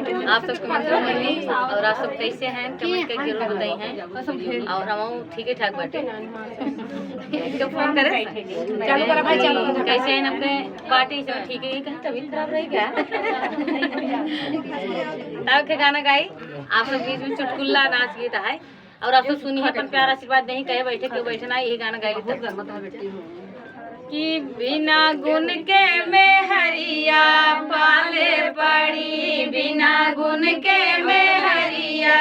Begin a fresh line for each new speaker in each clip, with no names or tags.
आप सबके मंदिर में और आप सब कैसे हैं कमेंट करके जरूर बताई हैं। और हम ठीक है ठाक बैठे तो फोन करे कैसे हैं अपने पार्टी सब ठीक है। कहीं तबीयत खराब रही क्या तब के गाना गाई आप सब बीच में चुटकुल्ला नाच गीत है और आप सब सुनी है अपन प्यार आशीर्वाद नहीं कहे बैठे क्यों बैठे ना यही गाना गाई कि बिना गुण के में हरिया पाले पड़ी, बिना गुण के में हरिया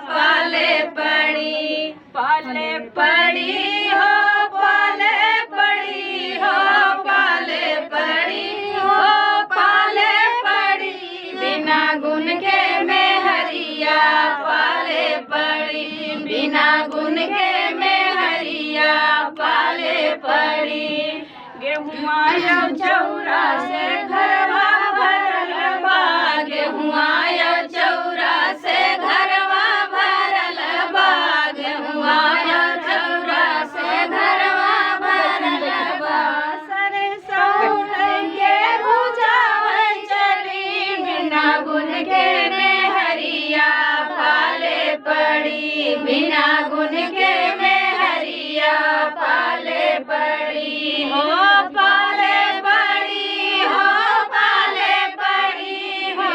पाले पड़ी, पाले पड़ी हो पाले पड़ी हो पाले पड़ी हो पाले पड़ी, बिना गुण के में हरिया पाले पड़ी, बिना गुण के में हरिया पाले पड़ी। गेहुआ चौरा से घरवा भरल बा, गेहुआ चौरा से घरवा भरल बा, गेहुआ चौरा से घरवा भरल बा। सरसों के भुजावे चली, बिना गुण के में हरिया पाले पड़ी, बिना गुण के में हरिया पाले पड़ी हो पाले पड़ी हो पाले पड़ी हो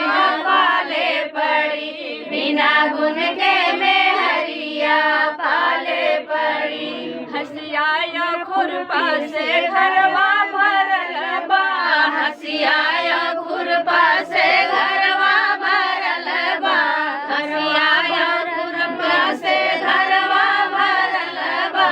पाले पड़ी, बिना गुण के में हरिया पाले पड़ी। हसिया खुरपा से घरवा भरल बा, हसिया खुरपा से घरवा भरल बा, हसिया खुरपा से घरवा भरल बा,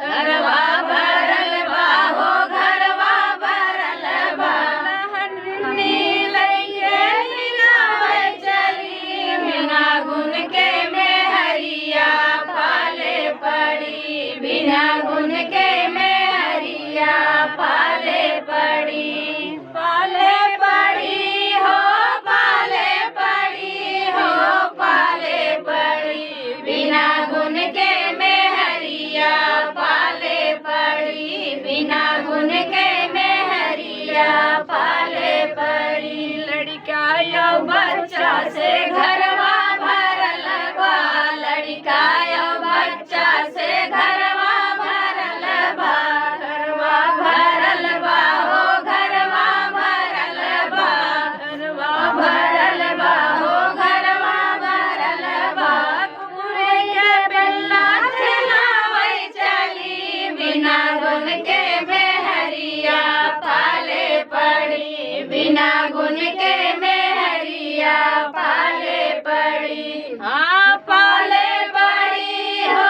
घरवा भरल बा हो घरवा भरल बा। नहनी लइके हिलावे चली, बिना गुण के में हरिया पाले पड़ी, बिना गुण के में हरिया पाले पड़ी, पाले पड़ी हो पाले पड़ी हो पाले पड़ी, बिना गुण के में हरिया पाले पड़ी, बिना गुण के में हरिया पाले पड़ी। लड़का या बच्चा से घरवा भरल बा, लड़का या बच्चा से घरवा भरल बा, घरवा भरल बा हो घरवा भरल बा, घरवा भरल बा हो घरवा भरल बा। कुकुरे के बेला खिलावे चली, बिना गुण के में हरिया पाले पड़ी, बिना गुण के में हरिया पाले पड़ी। हाँ पाले पड़ी हो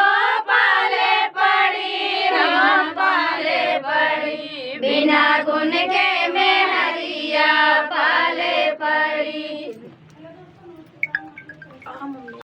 पाले पड़ी हो पाले पड़ी, बिना गुण के